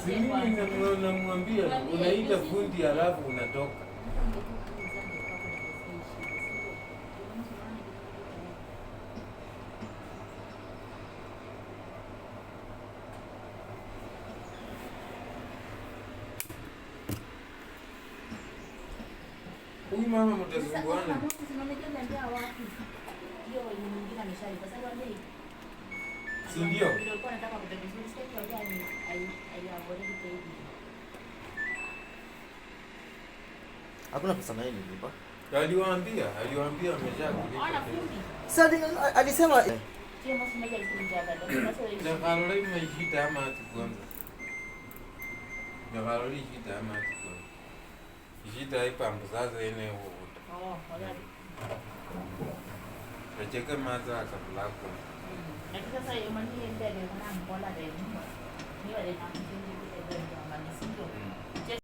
Mimi namwambia unaita fundi alafu unatoka. Huyu mama mtazunguana. Si ndio? Hakuna pesa na yeye nilipa. Aliwaambia ameshakulipa. Sasa alisema na Karoli imeshita ama kwanza. Na Karoli ishita ama kwanza. Ishita ipambo sasa ene huko. Rejeka maza akabla kwa. Sasa hiyo mani ndio ndio kuna mkola ndio. Ni wale